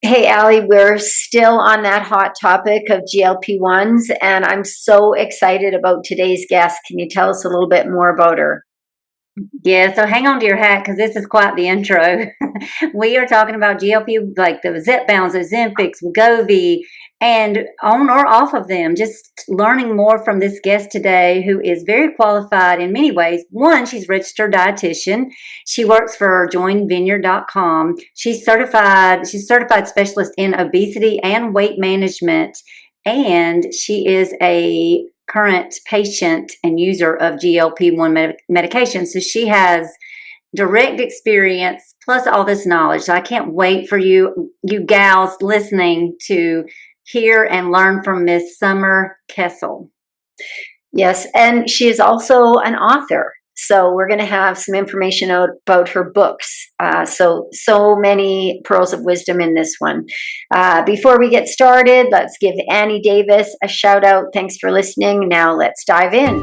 Hey, Alli, we're still on that hot topic of GLP-1s, and I'm so excited about today's guest. Can you tell us a little bit more about her? Yeah, so hang on to your hat because this is quite the intro. We are talking about GLP, like the Zepbounds, Ozempics, Wegovy, and on or off of them. Just learning more from this guest today, who is very qualified in many ways. One, she's registered dietitian. She works for joinvineyard.com. She's certified specialist in obesity and weight management, and she is a current patient and user of GLP-1 medication. So she has direct experience plus all this knowledge. So I can't wait for you gals listening to hear and learn from Miss Summer Kessel. Yes, and she is also an author. So we're going to have some information out about her books. So many pearls of wisdom in this one. Before we get started, let's give Annie Davis a shout out. Thanks for listening. Now let's dive in.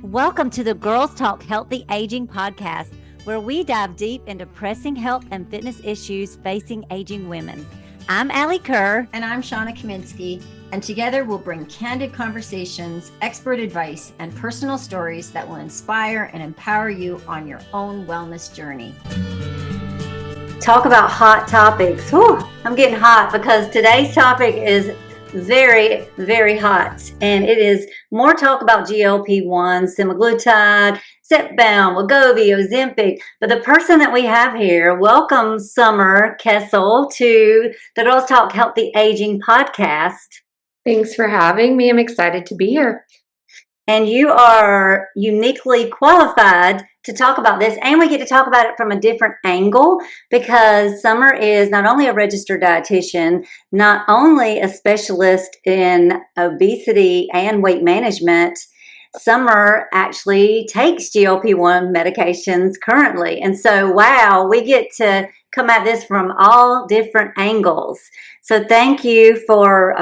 Welcome to the Girls Talk Healthy Aging podcast, where we dive deep into pressing health and fitness issues facing aging women. I'm Alli Kerr. And I'm Shawna Kaminski. And together we'll bring candid conversations, expert advice, and personal stories that will inspire and empower you on your own wellness journey. Talk about hot topics. Whew, I'm getting hot because today's topic is very, very hot. And it is more talk about GLP-1, semaglutide, Zepbound, Wegovy, Ozempic. But the person that we have here, welcome Summer Kessel to the Girls Talk Healthy Aging podcast. Thanks for having me. I'm excited to be here. And you are uniquely qualified to talk about this. And we get to talk about it from a different angle because Summer is not only a registered dietitian, not only a specialist in obesity and weight management, Summer actually takes GLP-1 medications currently. And so, wow, we get to come at this from all different angles. So thank you for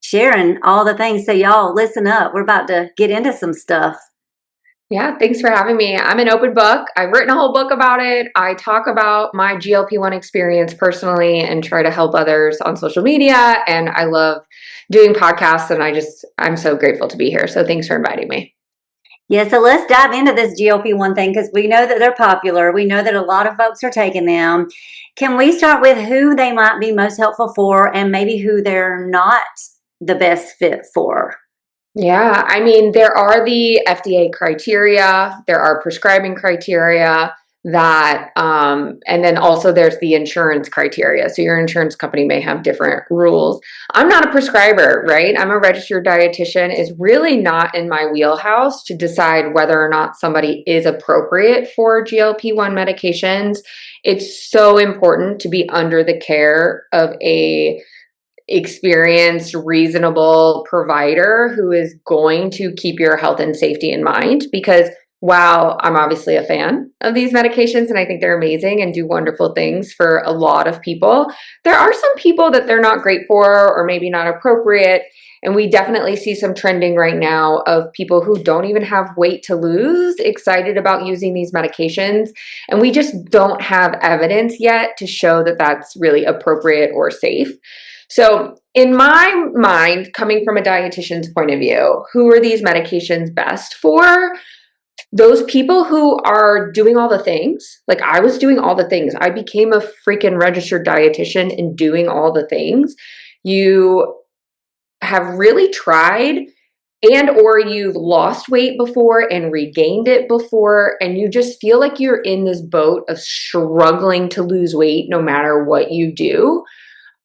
sharing all the things. So y'all listen up. We're about to get into some stuff. Yeah, thanks for having me. I'm an open book. I've written a whole book about it. I talk about my GLP-1 experience personally and try to help others on social media. And I love doing podcasts and I'm so grateful to be here. So thanks for inviting me. Yeah, so let's dive into this GLP-1 thing because we know that they're popular. We know that a lot of folks are taking them. Can we start with who they might be most helpful for and maybe who they're not the best fit for? Yeah, I mean, there are the FDA criteria, there are prescribing criteria and then also there's the insurance criteria. So your insurance company may have different rules. I'm not a prescriber, right? I'm a registered dietitian. It's really not in my wheelhouse to decide whether or not somebody is appropriate for GLP-1 medications. It's so important to be under the care of a experienced, reasonable provider who is going to keep your health and safety in mind. Because while I'm obviously a fan of these medications and I think they're amazing and do wonderful things for a lot of people, there are some people that they're not great for or maybe not appropriate. And we definitely see some trending right now of people who don't even have weight to lose, excited about using these medications. And we just don't have evidence yet to show that that's really appropriate or safe. So in my mind, coming from a dietitian's point of view, who are these medications best for? Those people who are doing all the things. Like I was doing all the things. I became a freaking registered dietitian and doing all the things. You have really tried and or you've lost weight before and regained it before, and you just feel like you're in this boat of struggling to lose weight no matter what you do.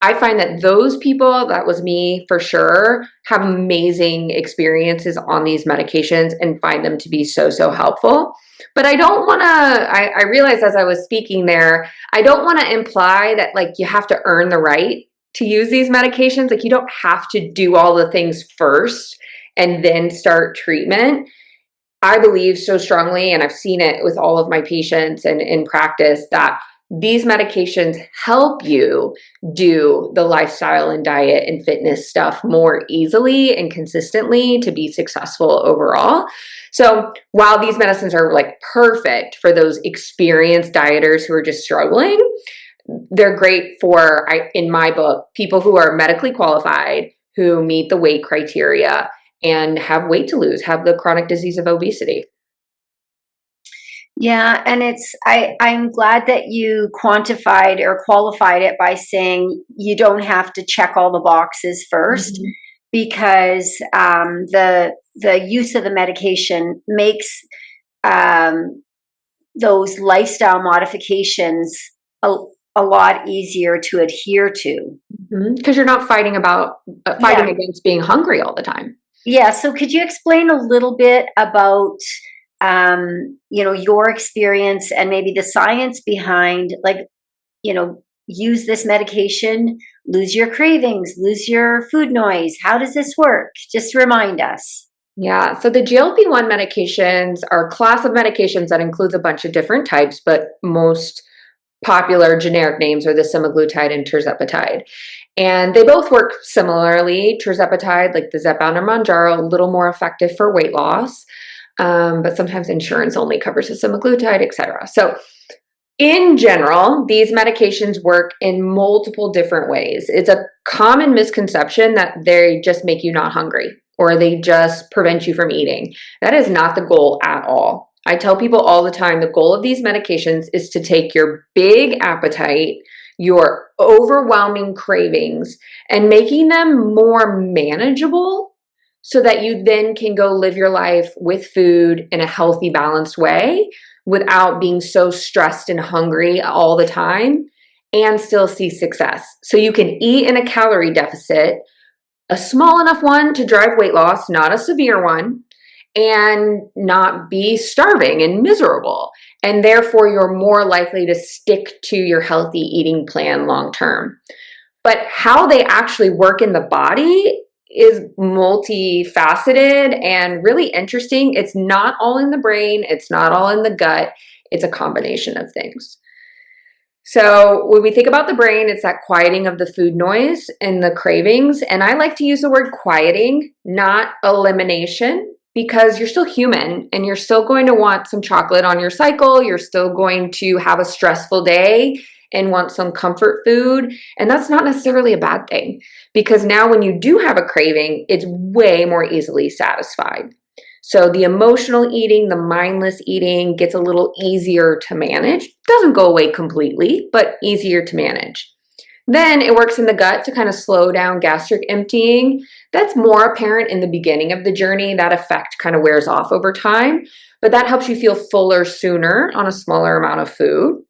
I find that those people, that was me for sure, have amazing experiences on these medications and find them to be so, so helpful. But I don't want to, I realized as I was speaking there, I don't want to imply that like you have to earn the right to use these medications. Like you don't have to do all the things first and then start treatment. I believe so strongly, and I've seen it with all of my patients and in practice, that these medications help you do the lifestyle and diet and fitness stuff more easily and consistently to be successful overall. So while these medicines are like perfect for those experienced dieters who are just struggling, they're great for, in my book, people who are medically qualified, who meet the weight criteria and have weight to lose, have the chronic disease of obesity. Yeah, and I'm glad that you quantified or qualified it by saying you don't have to check all the boxes first, Mhm. because the use of the medication makes those lifestyle modifications a lot easier to adhere to. Because you're not fighting Yeah. against being hungry all the time. Yeah. So could you explain a little bit about your experience and maybe the science behind, like, use this medication, lose your cravings, lose your food noise. How does this work? Just remind us. Yeah, so the GLP-1 medications are a class of medications that includes a bunch of different types, but most popular generic names are the semaglutide and tirzepatide. And they both work similarly. Tirzepatide, like the Zepbound or Mounjaro, a little more effective for weight loss, but sometimes insurance only covers the semaglutide, etc. So in general, these medications work in multiple different ways. It's a common misconception that they just make you not hungry or they just prevent you from eating. That is not the goal at all. I tell people all the time, the goal of these medications is to take your big appetite, your overwhelming cravings, and making them more manageable so that you then can go live your life with food in a healthy, balanced way without being so stressed and hungry all the time and still see success. So you can eat in a calorie deficit, a small enough one to drive weight loss, not a severe one, and not be starving and miserable. And therefore, you're more likely to stick to your healthy eating plan long term. But how they actually work in the body is multifaceted and really interesting. It's not all in the brain, it's not all in the gut, it's a combination of things. So when we think about the brain, it's that quieting of the food noise and the cravings. And I like to use the word quieting, not elimination, because you're still human and you're still going to want some chocolate on your cycle. You're still going to have a stressful day and want some comfort food. And that's not necessarily a bad thing, because now when you do have a craving, it's way more easily satisfied. So the emotional eating, the mindless eating gets a little easier to manage. Doesn't go away completely, but easier to manage. Then it works in the gut to kind of slow down gastric emptying. That's more apparent in the beginning of the journey. That effect kind of wears off over time, but that helps you feel fuller sooner on a smaller amount of food.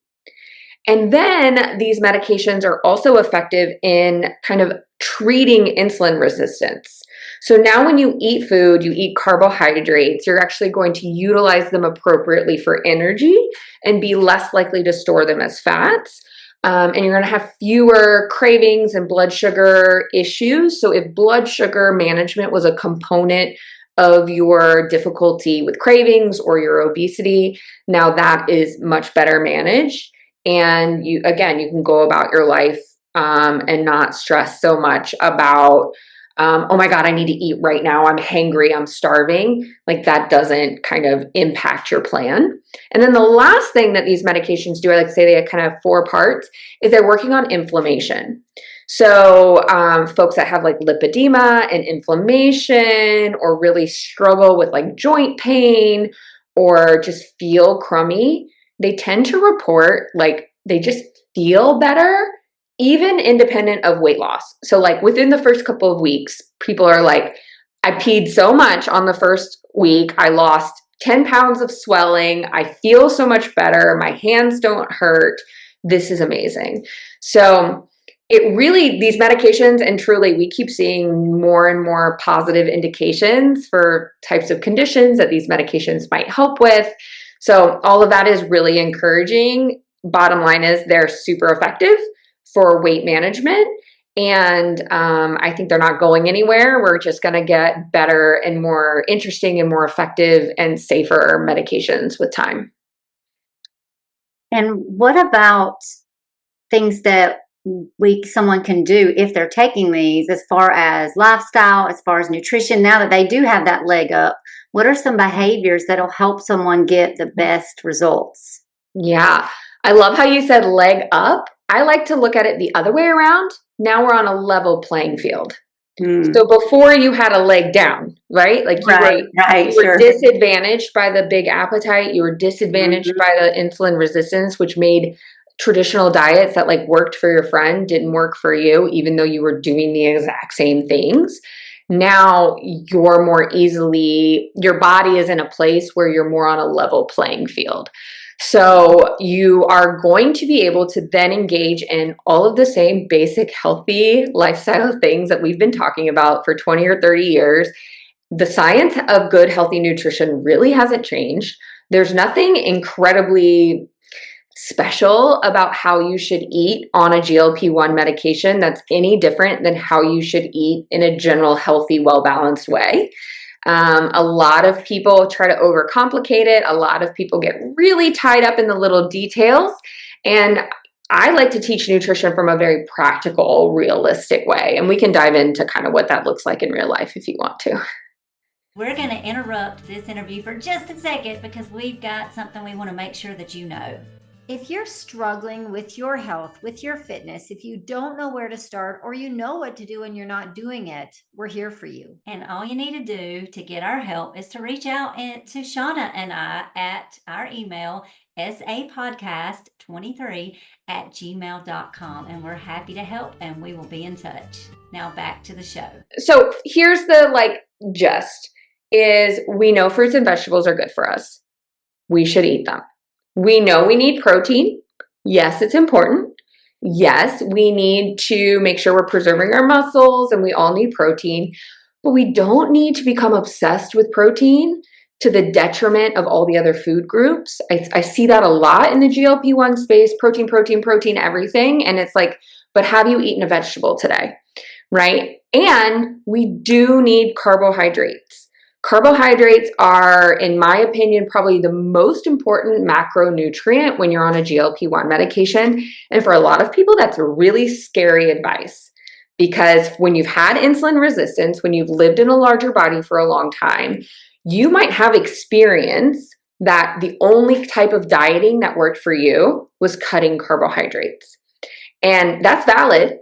And then these medications are also effective in kind of treating insulin resistance. So now when you eat food, you eat carbohydrates, you're actually going to utilize them appropriately for energy and be less likely to store them as fats. And you're going to have fewer cravings and blood sugar issues. So if blood sugar management was a component of your difficulty with cravings or your obesity, now that is much better managed. And you can go about your life and not stress so much about, oh my God, I need to eat right now. I'm hangry. I'm starving. Like that doesn't kind of impact your plan. And then the last thing that these medications do, I like to say they kind of have 4 parts, is they're working on inflammation. So folks that have like lipedema and inflammation or really struggle with like joint pain or just feel crummy, they tend to report like they just feel better, even independent of weight loss. So like within the first couple of weeks, people are like, I peed so much on the first week, I lost 10 pounds of swelling, I feel so much better, my hands don't hurt, this is amazing. So it really, these medications, and truly we keep seeing more and more positive indications for types of conditions that these medications might help with. So all of that is really encouraging. Bottom line is they're super effective for weight management. And I think they're not going anywhere. We're just going to get better and more interesting and more effective and safer medications with time. And what about things that someone can do if they're taking these, as far as lifestyle, as far as nutrition, now that they do have that leg up? What are some behaviors that'll help someone get the best results? Yeah, I love how you said leg up, I like to look at it the other way around. Now we're on a level playing field. Mm. So before you had a leg down, right? Like you Right, were sure. disadvantaged by the big appetite. You were disadvantaged Mhm. by the insulin resistance, which made traditional diets that like worked for your friend didn't work for you, even though you were doing the exact same things. Now you're more easily, your body is in a place where you're more on a level playing field. So you are going to be able to then engage in all of the same basic healthy lifestyle things that we've been talking about for 20 or 30 years. The science of good, healthy nutrition really hasn't changed. There's nothing incredibly special about how you should eat on a GLP-1 medication that's any different than how you should eat in a general, healthy, well-balanced way. A lot of people try to overcomplicate it. A lot of people get really tied up in the little details. And I like to teach nutrition from a very practical, realistic way. And we can dive into kind of what that looks like in real life if you want to. We're going to interrupt this interview for just a second because we've got something we want to make sure that you know. If you're struggling with your health, with your fitness, if you don't know where to start or you know what to do and you're not doing it, we're here for you. And all you need to do to get our help is to reach out to Shawna and I at our email, sapodcast23@gmail.com. And we're happy to help and we will be in touch. Now back to the show. So here's the gist is we know fruits and vegetables are good for us. We should eat them. We know we need protein. Yes, it's important. Yes, we need to make sure we're preserving our muscles and we all need protein, but we don't need to become obsessed with protein to the detriment of all the other food groups. I see that a lot in the GLP-1 space, protein, everything. And it's like, but have you eaten a vegetable today? Right? And we do need carbohydrates. Carbohydrates are, in my opinion, probably the most important macronutrient when you're on a GLP-1 medication. And for a lot of people, that's really scary advice because when you've had insulin resistance, when you've lived in a larger body for a long time, you might have experience that the only type of dieting that worked for you was cutting carbohydrates. And that's valid.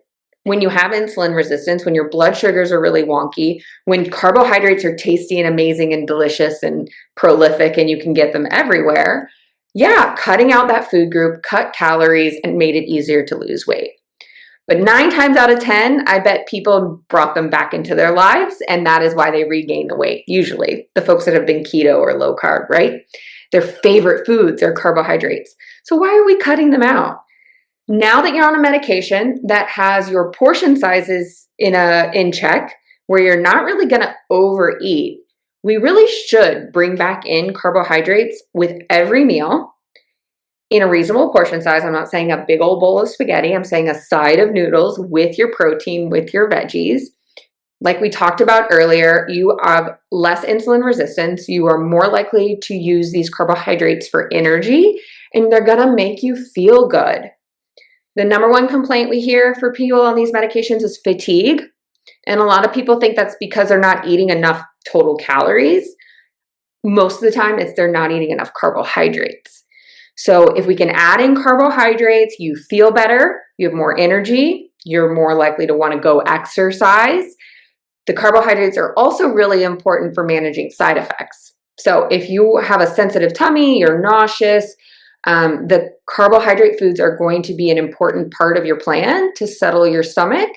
When you have insulin resistance, when your blood sugars are really wonky, when carbohydrates are tasty and amazing and delicious and prolific and you can get them everywhere, yeah, cutting out that food group, cut calories, and made it easier to lose weight. But 9 times out of 10, I bet people brought them back into their lives, and that is why they regain the weight. Usually, the folks that have been keto or low carb, right? Their favorite foods are carbohydrates. So why are we cutting them out? Now that you're on a medication that has your portion sizes in check, where you're not really going to overeat, we really should bring back in carbohydrates with every meal in a reasonable portion size. I'm not saying a big old bowl of spaghetti. I'm saying a side of noodles with your protein, with your veggies. Like we talked about earlier, you have less insulin resistance. You are more likely to use these carbohydrates for energy, and they're going to make you feel good. The number one complaint we hear for people on these medications is fatigue. And a lot of people think that's because they're not eating enough total calories. Most of the time, it's they're not eating enough carbohydrates. So if we can add in carbohydrates, you feel better, you have more energy, you're more likely to want to go exercise. The carbohydrates are also really important for managing side effects. So if you have a sensitive tummy, you're nauseous, the carbohydrate foods are going to be an important part of your plan to settle your stomach.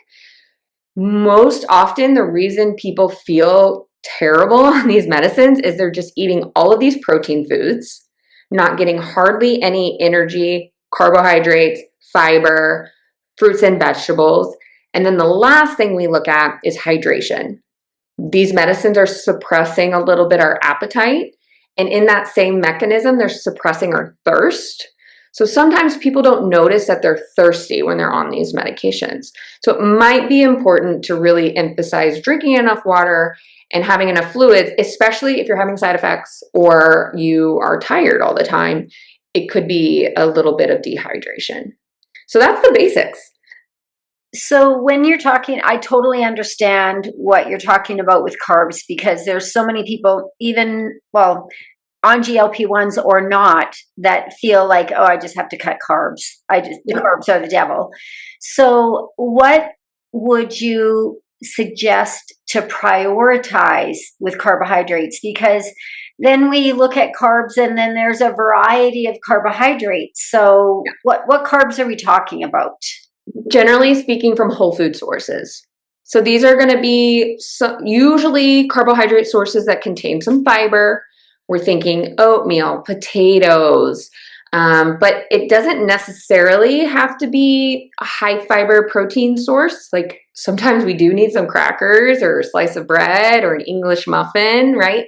Most often, the reason people feel terrible on these medicines is they're just eating all of these protein foods, not getting hardly any energy, carbohydrates, fiber, fruits and vegetables. And then the last thing we look at is hydration. These medicines are suppressing a little bit our appetite. And in that same mechanism, they're suppressing our thirst. So sometimes people don't notice that they're thirsty when they're on these medications. So it might be important to really emphasize drinking enough water and having enough fluids, especially if you're having side effects or you are tired all the time. It could be a little bit of dehydration. So that's the basics. So when you're talking, I totally understand what you're talking about with carbs because there's so many people, on GLP-1s or not that feel like, oh, I just have to cut carbs. The carbs are the devil. So what would you suggest to prioritize with carbohydrates? Because then we look at carbs and then there's a variety of carbohydrates. So what carbs are we talking about? Generally speaking, from whole food sources. So these are going to be usually carbohydrate sources that contain some fiber. We're thinking oatmeal, potatoes, but it doesn't necessarily have to be a high fiber protein source. Like sometimes we do need some crackers or a slice of bread or an English muffin, right?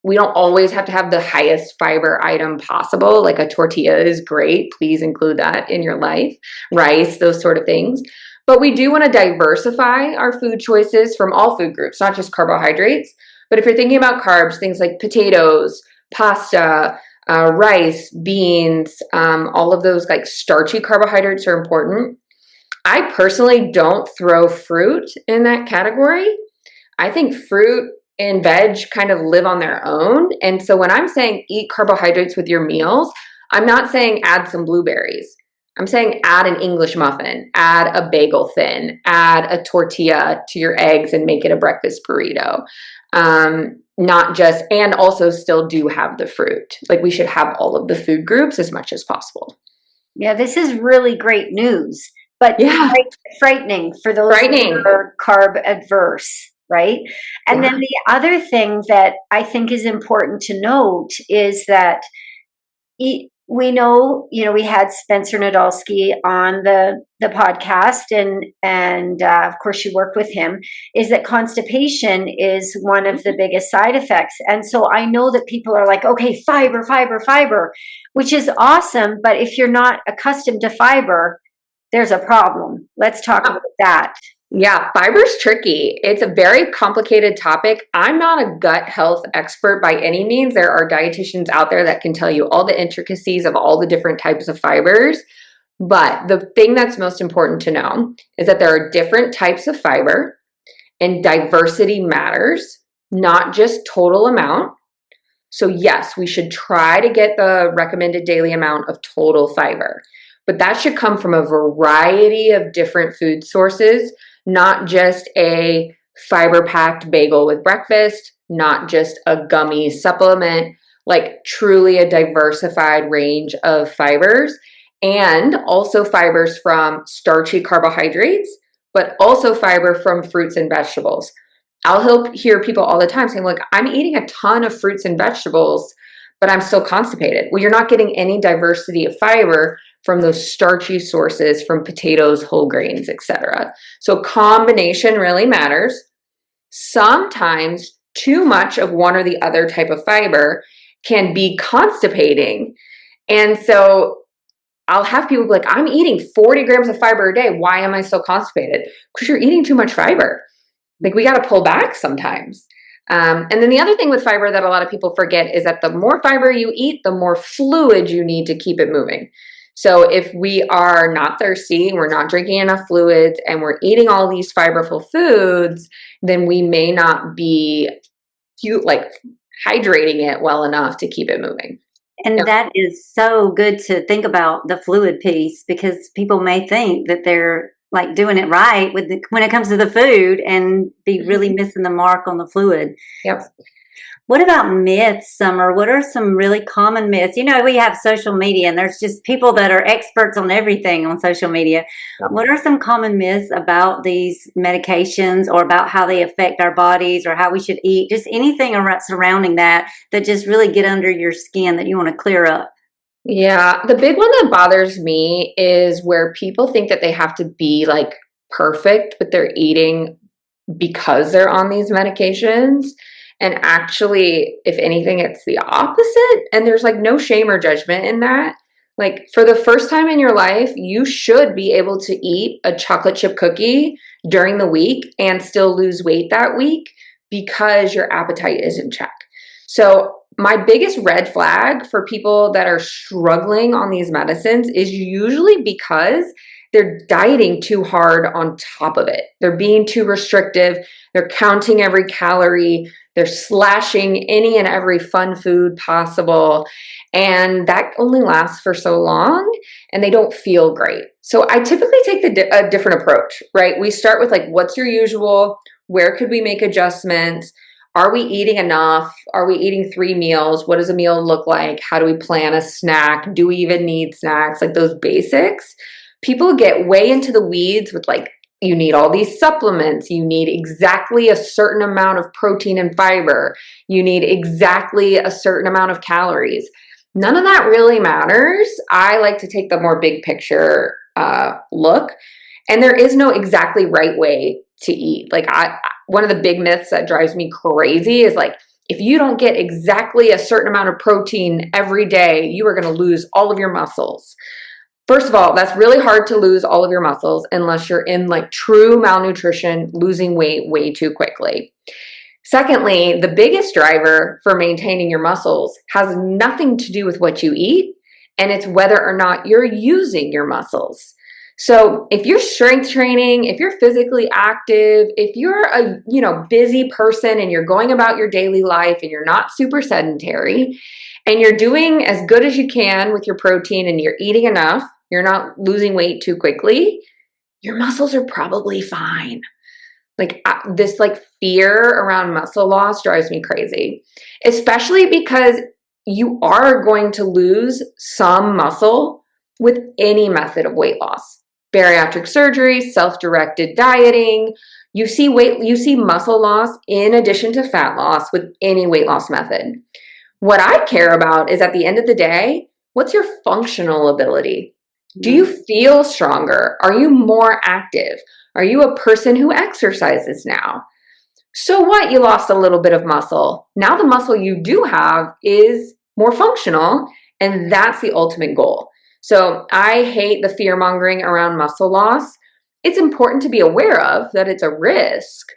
We don't always have to have the highest fiber item possible. Like a tortilla is great. Please include that in your life. Rice, those sort of things. But we do want to diversify our food choices from all food groups, not just carbohydrates. But if you're thinking about carbs, things like potatoes, pasta, rice, beans, all of those like starchy carbohydrates are important. I personally don't throw fruit in that category. I think fruit and veg kind of live on their own. And so when I'm saying eat carbohydrates with your meals, I'm not saying add some blueberries. I'm saying add an English muffin, add a bagel thin, add a tortilla to your eggs and make it a breakfast burrito. Not just, and also still do have the fruit. Like we should have all of the food groups as much as possible. Yeah, this is really great news, but frightening for those who are carb adverse, right? And then the other thing that I think is important to note is that we know, we had Spencer Nadolski on the podcast, and of course you work with him, is that constipation is one of the biggest side effects. And so I know that people are like, okay, fiber, which is awesome. But if you're not accustomed to fiber, there's a problem. Let's talk about that. Yeah, fiber's tricky. It's a very complicated topic. I'm not a gut health expert by any means. There are dietitians out there that can tell you all the intricacies of all the different types of fibers. But the thing that's most important to know is that there are different types of fiber, and diversity matters, not just total amount. So yes, we should try to get the recommended daily amount of total fiber, but that should come from a variety of different food sources. Not just a fiber-packed bagel with breakfast, not just a gummy supplement, like truly a diversified range of fibers, and also fibers from starchy carbohydrates, but also fiber from fruits and vegetables. I'll hear people all the time saying, look, I'm eating a ton of fruits and vegetables, but I'm still constipated. Well, you're not getting any diversity of fiber from those starchy sources, from potatoes, whole grains, etc. So combination really matters. Sometimes too much of one or the other type of fiber can be constipating. And so I'll have people be like, I'm eating 40 grams of fiber a day. Why am I still constipated? Because you're eating too much fiber. Like we got to pull back sometimes. And then the other thing with fiber that a lot of people forget is that the more fiber you eat, the more fluid you need to keep it moving. So if we are not thirsty, we're not drinking enough fluids, and we're eating all these fiberful foods, then we may not be hydrating it well enough to keep it moving. And that is so good to think about the fluid piece, because people may think that they're like doing it right when it comes to the food and be really missing the mark on the fluid. Yep. What about myths, Summer? What are some really common myths? We have social media, and there's just people that are experts on everything on social media. Yep. What are some common myths about these medications, or about how they affect our bodies, or how we should eat? Just anything surrounding that just really get under your skin that you want to clear up. Yeah, the big one that bothers me is where people think that they have to be like perfect with their eating because they're on these medications. And actually, if anything, it's the opposite. And there's like no shame or judgment in that. Like for the first time in your life, you should be able to eat a chocolate chip cookie during the week and still lose weight that week because your appetite is in check. So my biggest red flag for people that are struggling on these medicines is usually because they're dieting too hard on top of it. They're being too restrictive. They're counting every calorie. They're slashing any and every fun food possible. And that only lasts for so long and they don't feel great. So I typically take a different approach, right? We start with like, what's your usual? Where could we make adjustments? Are we eating enough? Are we eating 3 meals? What does a meal look like? How do we plan a snack? Do we even need snacks? Like those basics. People get way into the weeds with like, you need all these supplements. You need exactly a certain amount of protein and fiber. You need exactly a certain amount of calories. None of that really matters. I like to take the more big picture look. And there is no exactly right way to eat. Like one of the big myths that drives me crazy is like, if you don't get exactly a certain amount of protein every day, you are going to lose all of your muscles. First of all, that's really hard to lose all of your muscles unless you're in like true malnutrition, losing weight way too quickly. Secondly, the biggest driver for maintaining your muscles has nothing to do with what you eat, and it's whether or not you're using your muscles. So if you're strength training, if you're physically active, if you're a busy person and you're going about your daily life and you're not super sedentary and you're doing as good as you can with your protein and you're eating enough, you're not losing weight too quickly, your muscles are probably fine. Like this fear around muscle loss drives me crazy, especially because you are going to lose some muscle with any method of weight loss. Bariatric surgery, self-directed dieting, you see muscle loss in addition to fat loss with any weight loss method. What I care about is at the end of the day, what's your functional ability? Do you feel stronger? Are you more active? Are you a person who exercises now? So what? You lost a little bit of muscle. Now the muscle you do have is more functional, and that's the ultimate goal. So I hate the fear mongering around muscle loss. It's important to be aware of that it's a risk,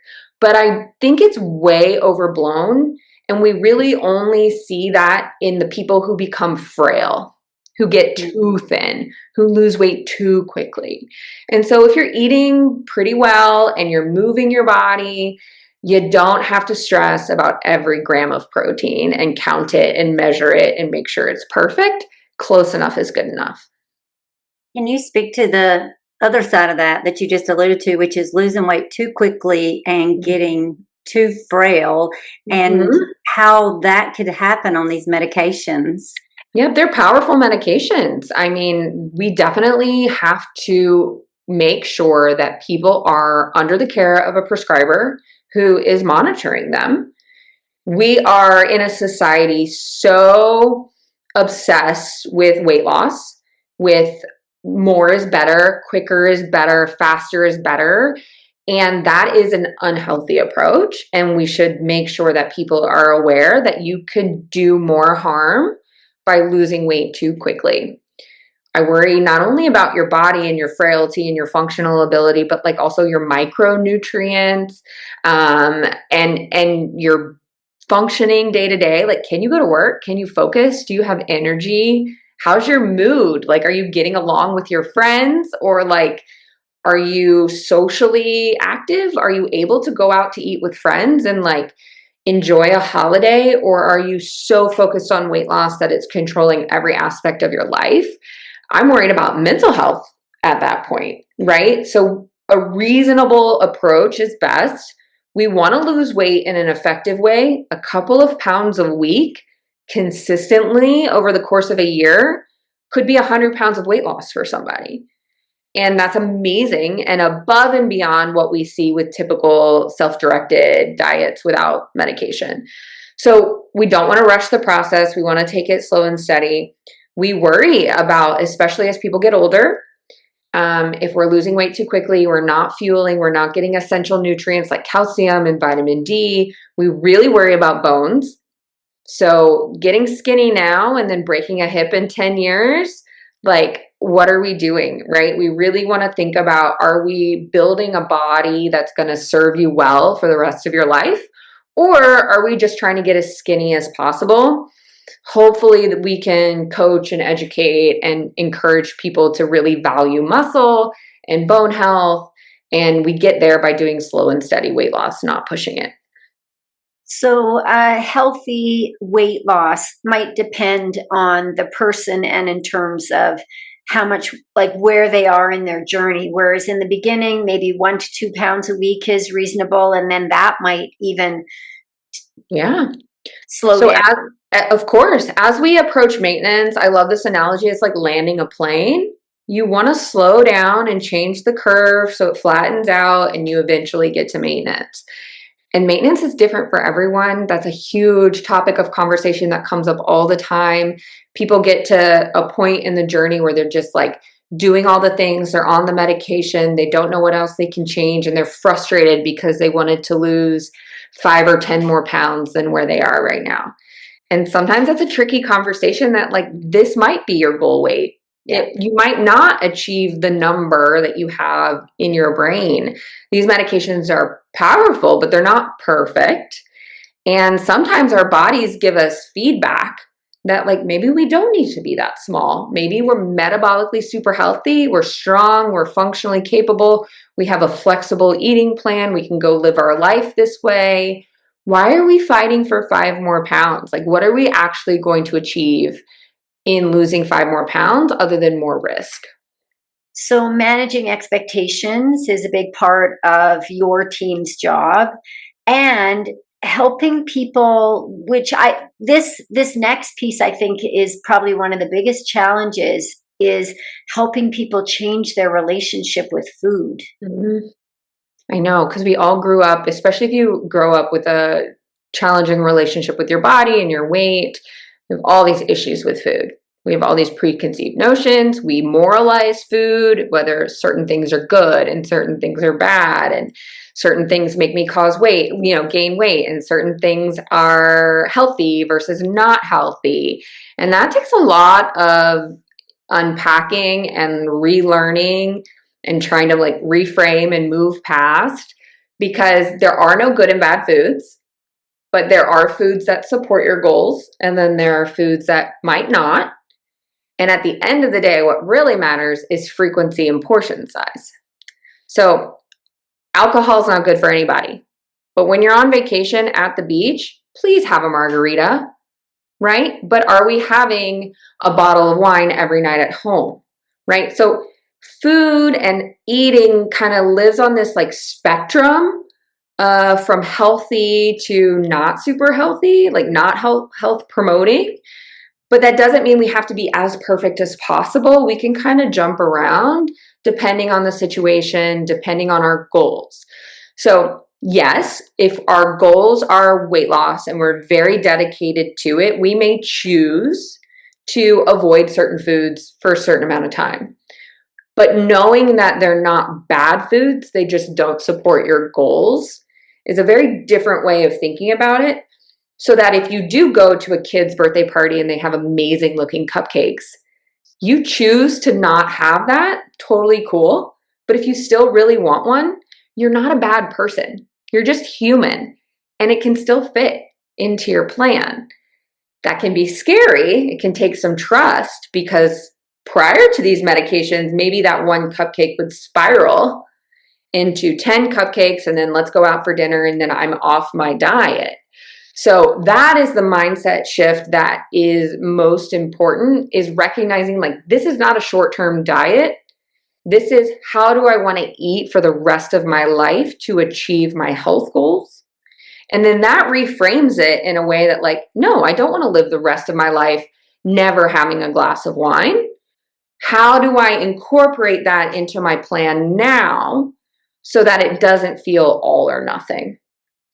but I think it's way overblown. And we really only see that in the people who become frail, who get too thin, who lose weight too quickly. And so if you're eating pretty well and you're moving your body, you don't have to stress about every gram of protein and count it and measure it and make sure it's perfect. Close enough is good enough. Can you speak to the other side of that you just alluded to, which is losing weight too quickly and getting too frail, and how that could happen on these medications? Yeah, they're powerful medications. I mean, we definitely have to make sure that people are under the care of a prescriber who is monitoring them. We are in a society so obsessed with weight loss, with more is better, quicker is better, faster is better. And that is an unhealthy approach. And we should make sure that people are aware that you could do more harm by losing weight too quickly. I worry not only about your body and your frailty and your functional ability, but like also your micronutrients, and your functioning day to day. Like, can you go to work? Can you focus? Do you have energy? How's your mood? Like, are you getting along with your friends, or like, are you socially active? Are you able to go out to eat with friends and like enjoy a holiday? Or are you so focused on weight loss that it's controlling every aspect of your life? I'm worried about mental health at that point, right? So a reasonable approach is best. We want to lose weight in an effective way, a couple of pounds a week consistently over the course of a year could be 100 pounds of weight loss for somebody. And that's amazing and above and beyond what we see with typical self-directed diets without medication. So we don't want to rush the process. We want to take it slow and steady. We worry about, especially as people get older, if we're losing weight too quickly, we're not fueling, we're not getting essential nutrients like calcium and vitamin D. We really worry about bones. So getting skinny now and then breaking a hip in 10 years, like, what are we doing, right? We really want to think about, are we building a body that's going to serve you well for the rest of your life? Or are we just trying to get as skinny as possible? Hopefully that we can coach and educate and encourage people to really value muscle and bone health. And we get there by doing slow and steady weight loss, not pushing it. So, healthy weight loss might depend on the person and in terms of how much, like where they are in their journey. Whereas in the beginning, maybe 1 to 2 pounds a week is reasonable, and then that might even Yeah. slow So down. of course, as we approach maintenance, I love this analogy. It's like landing a plane. You want to slow down and change the curve so it flattens out and you eventually get to maintenance. And maintenance is different for everyone. That's a huge topic of conversation that comes up all the time. People get to a point in the journey where they're just like doing all the things, they're on the medication, they don't know what else they can change, and they're frustrated because they wanted to lose 5 or 10 more pounds than where they are right now. And sometimes that's a tricky conversation that, like, this might be your goal weight. You might not achieve the number that you have in your brain. These medications are powerful, but they're not perfect. And sometimes our bodies give us feedback that, like, maybe we don't need to be that small. Maybe we're metabolically super healthy, we're strong, we're functionally capable, we have a flexible eating plan, we can go live our life this way. Why are we fighting for 5 more pounds? Like, what are we actually going to achieve in losing 5 more pounds other than more risk? So, managing expectations is a big part of your team's job, and helping people, which this next piece I think is probably one of the biggest challenges, is helping people change their relationship with food. Mhm. I know, because we all grew up, especially if you grow up with a challenging relationship with your body and your weight, we have all these issues with food. We have all these preconceived notions. We moralize food, whether certain things are good and certain things are bad, and certain things make me cause weight, gain weight, and certain things are healthy versus not healthy. And that takes a lot of unpacking and relearning and trying to, like, reframe and move past, because there are no good and bad foods, but there are foods that support your goals, and then there are foods that might not. And at the end of the day, what really matters is frequency and portion size. So alcohol is not good for anybody, but when you're on vacation at the beach, please have a margarita, right? But are we having a bottle of wine every night at home, right? So food and eating kind of lives on this, like, spectrum from healthy to not super healthy, like not health promoting. But that doesn't mean we have to be as perfect as possible. We can kind of jump around depending on the situation, depending on our goals. So yes, if our goals are weight loss and we're very dedicated to it, we may choose to avoid certain foods for a certain amount of time. But knowing that they're not bad foods, they just don't support your goals, is a very different way of thinking about it. So that if you do go to a kid's birthday party and they have amazing looking cupcakes, you choose to not have that, totally cool. But if you still really want one, you're not a bad person. You're just human, and it can still fit into your plan. That can be scary. It can take some trust, because prior to these medications, maybe that one cupcake would spiral into 10 cupcakes, and then let's go out for dinner, and then I'm off my diet. So that is the mindset shift that is most important, is recognizing, like, this is not a short-term diet. This is, how do I want to eat for the rest of my life to achieve my health goals? And then that reframes it in a way that, like, no, I don't want to live the rest of my life never having a glass of wine. How do I incorporate that into my plan now so that it doesn't feel all or nothing?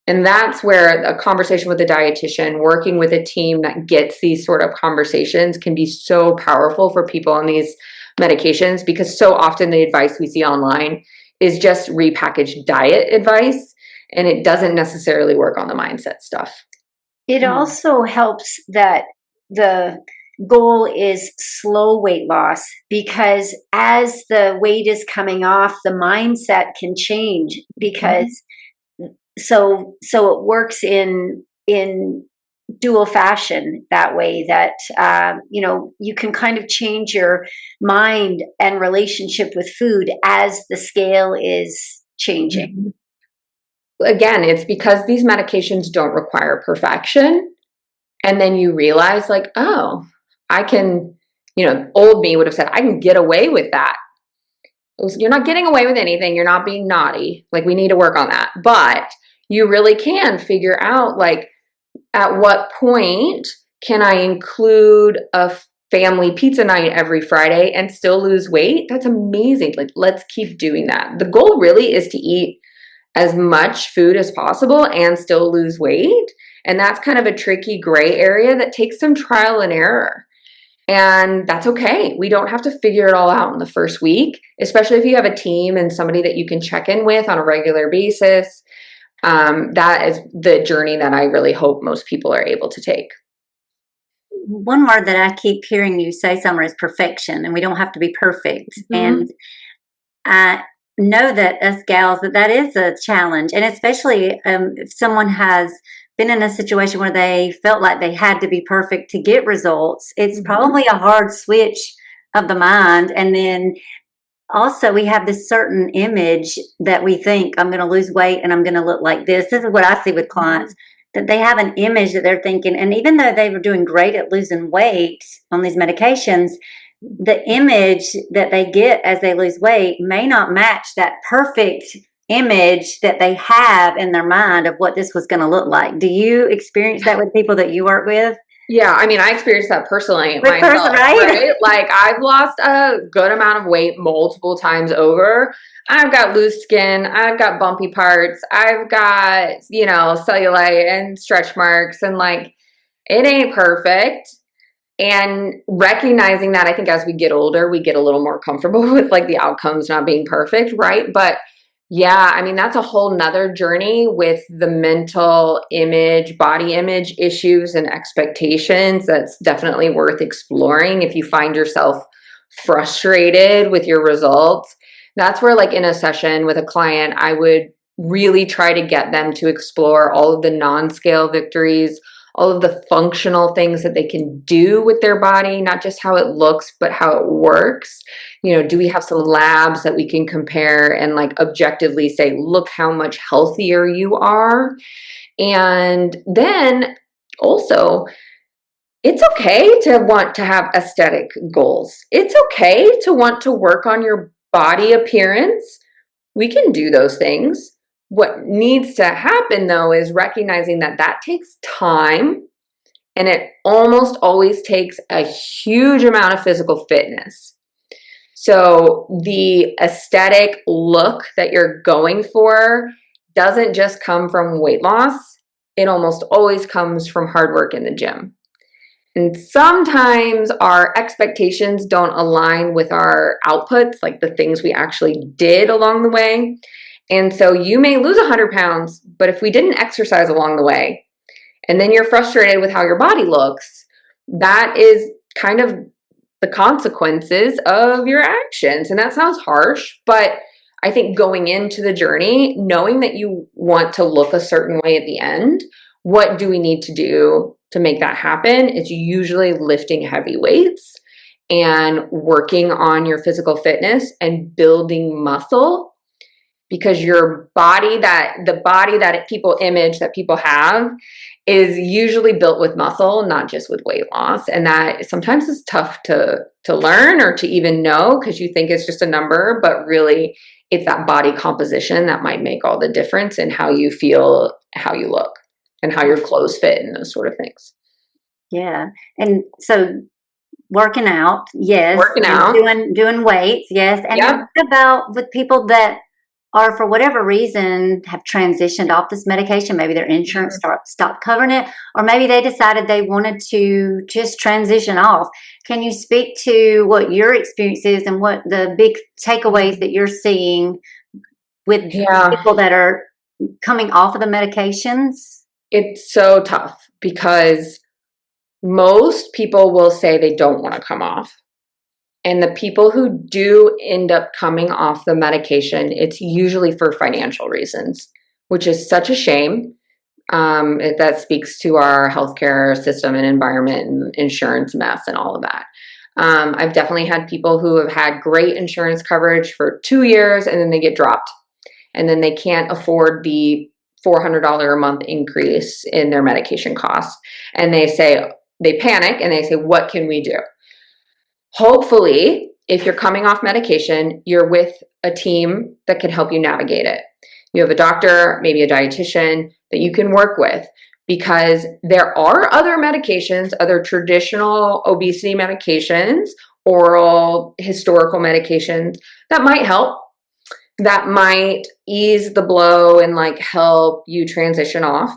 And that's where a conversation with a dietitian, working with a team that gets these sort of conversations, can be so powerful for people on these medications, because so often the advice we see online is just repackaged diet advice, and it doesn't necessarily work on the mindset stuff. It also helps that the goal is slow weight loss, because as the weight is coming off, the mindset can change, because so it works in dual fashion that way, that you can kind of change your mind and relationship with food as the scale is changing. again, it's because these medications don't require perfection. And then you realize like, oh, I can, old me would have said, I can get away with that. You're not getting away with anything. You're not being naughty. Like, we need to work on that. But you really can figure out, like, at what point can I include a family pizza night every Friday and still lose weight? That's amazing. Like, let's keep doing that. The goal really is to eat as much food as possible and still lose weight. And that's kind of a tricky gray area that takes some trial and error. And that's okay. We don't have to figure it all out in the first week, especially if you have a team and somebody that you can check in with on a regular basis. That is the journey that I really hope most people are able to take. One word that I keep hearing you say, Summer, is perfection, and we don't have to be perfect. And I know that us gals, that is a challenge. And especially if someone has been in a situation where they felt like they had to be perfect to get results, it's probably a hard switch of the mind. And then also we have this certain image that we think, I'm going to lose weight and I'm going to look like this. This is what I see with clients, that they have an image that they're thinking. And even though they were doing great at losing weight on these medications, the image that they get as they lose weight may not match that perfect image that they have in their mind of what this was going to look like. Do you experience that with people that you work with? Yeah, I mean, I experienced that personally With myself, right? right? Like, I've lost a good amount of weight multiple times over. I've got loose skin. I've got bumpy parts. I've got, cellulite and stretch marks, and like, it ain't perfect. And recognizing that, I think as we get older, we get a little more comfortable with like the outcomes not being perfect, right? But yeah, I mean, that's a whole nother journey with the mental image, body image issues and expectations. That's definitely worth exploring if you find yourself frustrated with your results. That's where, like, in a session with a client, I would really try to get them to explore all of the non-scale victories, all of the functional things that they can do with their body, not just how it looks, but how it works. Do we have some labs that we can compare and like objectively say, look how much healthier you are? And then also, it's okay to want to have aesthetic goals. It's okay to want to work on your body appearance. We can do those things. What needs to happen, though, is recognizing that takes time, and it almost always takes a huge amount of physical fitness. So the aesthetic look that you're going for doesn't just come from weight loss. It almost always comes from hard work in the gym. And sometimes our expectations don't align with our outputs, like the things we actually did along the way. And so you may lose 100 pounds, but if we didn't exercise along the way, and then you're frustrated with how your body looks, that is kind of the consequences of your actions. And that sounds harsh, but I think going into the journey, knowing that you want to look a certain way at the end, what do we need to do to make that happen? It's usually lifting heavy weights and working on your physical fitness and building muscle. Because the body that people image, that people have, is usually built with muscle, not just with weight loss. And that sometimes is tough to learn or to even know, because you think it's just a number, but really it's that body composition that might make all the difference in how you feel, how you look, and how your clothes fit and those sort of things. Yeah. And so working out, yes. Working out. Doing weights, yes. And Yep. what about with people that are, for whatever reason, have transitioned off this medication? Maybe their insurance stopped covering it, or maybe they decided they wanted to just transition off. Can you speak to what your experience is and what the big takeaways that you're seeing with people that are coming off of the medications? It's so tough because most people will say they don't want to come off. And the people who do end up coming off the medication, it's usually for financial reasons, which is such a shame. That speaks to our healthcare system and environment and insurance mess and all of that. I've definitely had people who have had great insurance coverage for 2 years and then they get dropped. And then they can't afford the $400 a month increase in their medication costs. And they panic and they say, what can we do? Hopefully, if you're coming off medication, you're with a team that can help you navigate it. You have a doctor, maybe a dietitian that you can work with, because there are other medications, other traditional obesity medications, oral historical medications that might help, that might ease the blow and like help you transition off.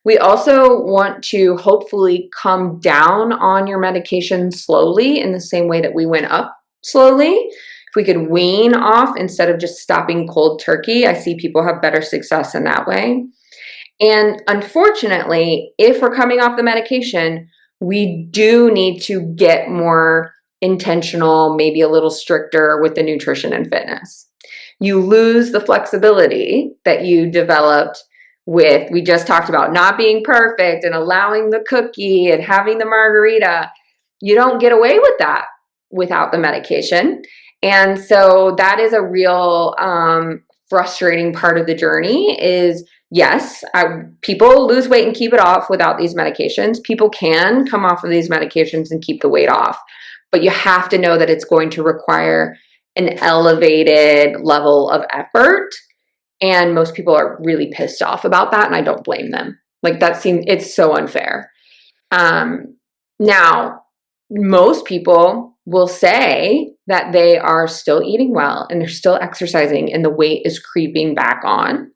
We also want to hopefully come down on your medication slowly in the same way that we went up slowly. If we could wean off instead of just stopping cold turkey, I see people have better success in that way. And unfortunately, if we're coming off the medication, we do need to get more intentional, maybe a little stricter with the nutrition and fitness. You lose the flexibility that you developed with, we just talked about not being perfect and allowing the cookie and having the margarita. You don't get away with that without the medication. And so that is a real frustrating part of the journey is, yes, people lose weight and keep it off without these medications. People can come off of these medications and keep the weight off. But you have to know that it's going to require an elevated level of effort. And most people are really pissed off about that. And I don't blame them. Like it's so unfair. Now, most people will say that they are still eating well and they're still exercising and the weight is creeping back on.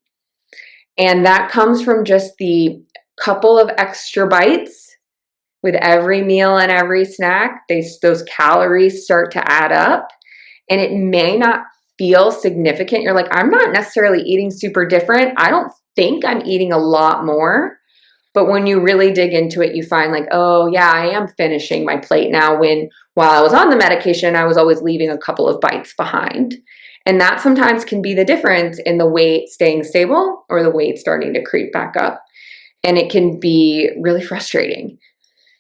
And that comes from just the couple of extra bites with every meal and every snack. Those calories start to add up, and it may not feel significant. You're like, I'm not necessarily eating super different. I don't think I'm eating a lot more. But when you really dig into it, you find like, oh yeah, I am finishing my plate now, when while I was on the medication, I was always leaving a couple of bites behind. And that sometimes can be the difference in the weight staying stable or the weight starting to creep back up. And it can be really frustrating.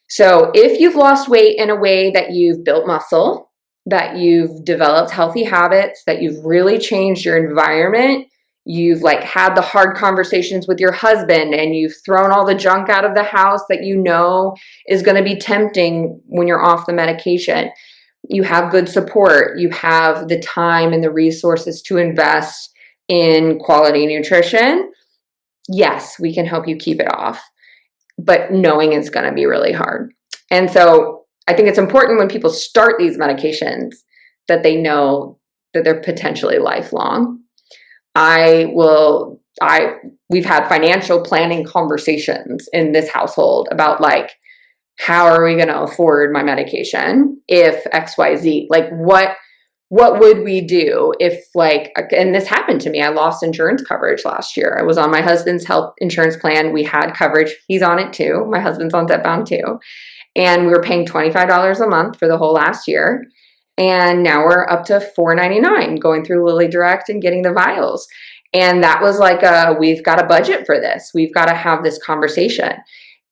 So if you've lost weight in a way that you've built muscle, that you've developed healthy habits, that you've really changed your environment, you've like had the hard conversations with your husband and you've thrown all the junk out of the house that you know is going to be tempting when you're off the medication. You have good support. You have the time and the resources to invest in quality nutrition. Yes, we can help you keep it off, but knowing it's going to be really hard. And so I think it's important when people start these medications that they know that they're potentially lifelong. We've had financial planning conversations in this household about like, how are we going to afford my medication if XYZ? Like what would we do if like, and this happened to me, I lost insurance coverage last year. I was on my husband's health insurance plan. We had coverage. He's on it too. My husband's on Zepbound too. And we were paying $25 a month for the whole last year. And now we're up to $4.99 going through Lilly Direct and getting the vials. And that was like we've got a budget for this. We've got to have this conversation.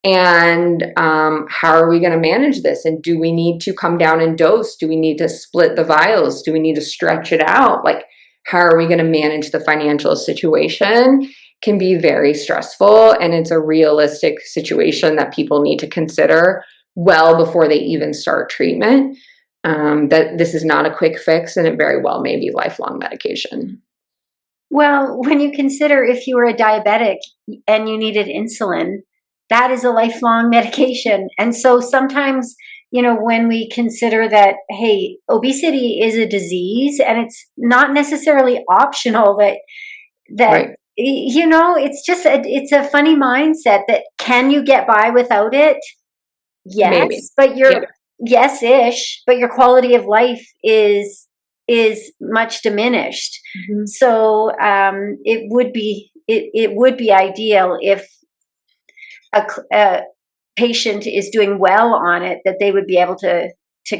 And how are we going to manage this? And do we need to come down in dose? Do we need to split the vials? Do we need to stretch it out? Like, how are we going to manage the financial situation? Can be very stressful. And it's a realistic situation that people need to consider well before they even start treatment. That this is not a quick fix, and it very well may be lifelong medication. Well, when you consider if you were a diabetic and you needed insulin, that is a lifelong medication. And so sometimes, when we consider that, hey, obesity is a disease and it's not necessarily optional that right. It's just, it's a funny mindset that can you get by without it? Yes, maybe. But yes-ish, but your quality of life is much diminished. Mm-hmm. So it would be ideal if a patient is doing well on it, that they would be able to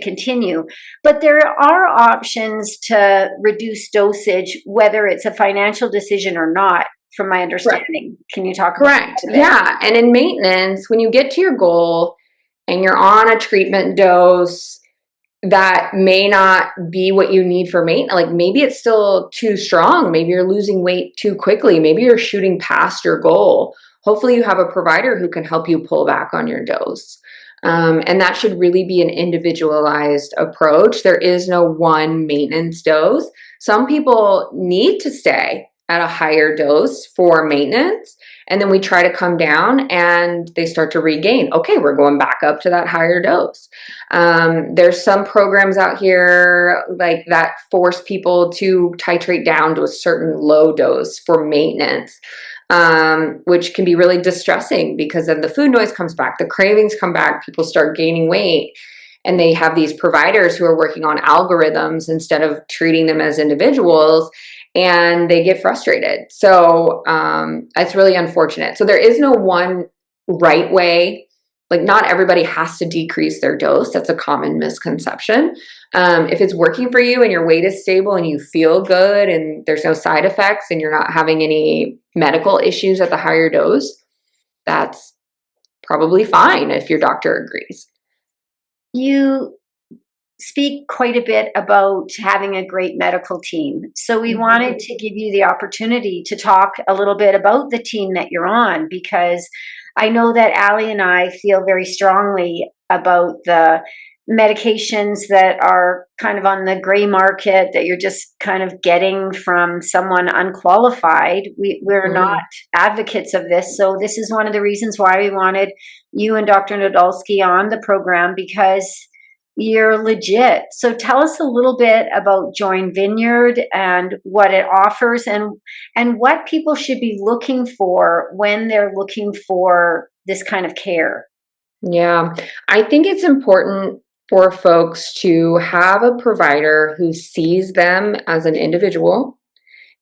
continue. But there are options to reduce dosage, whether it's a financial decision or not, from my understanding. Right. Can you talk about that? Correct. Yeah. And in maintenance, when you get to your goal and you're on a treatment dose, that may not be what you need for maintenance. Like maybe it's still too strong. Maybe you're losing weight too quickly. Maybe you're shooting past your goal. Hopefully you have a provider who can help you pull back on your dose. And that should really be an individualized approach. There is no one maintenance dose. Some people need to stay at a higher dose for maintenance. And then we try to come down and they start to regain. Okay, we're going back up to that higher dose. There's some programs out here like that force people to titrate down to a certain low dose for maintenance, which can be really distressing because then the food noise comes back, the cravings come back, people start gaining weight. And they have these providers who are working on algorithms instead of treating them as individuals, and they get frustrated. So it's really unfortunate. So there is no one right way. Like not everybody has to decrease their dose. That's a common misconception. If it's working for you and your weight is stable and you feel good and there's no side effects and you're not having any medical issues at the higher dose, that's probably fine if your doctor agrees. You speak quite a bit about having a great medical team. So we wanted to give you the opportunity to talk a little bit about the team that you're on, because I know that Alli and I feel very strongly about the medications that are kind of on the gray market that you're just kind of getting from someone unqualified. We're not advocates of this. So this is one of the reasons why we wanted you and Dr. Nadolski on the program, because you're legit. So tell us a little bit about Join Vineyard and what it offers and what people should be looking for when they're looking for this kind of care. Yeah, I think it's important for folks to have a provider who sees them as an individual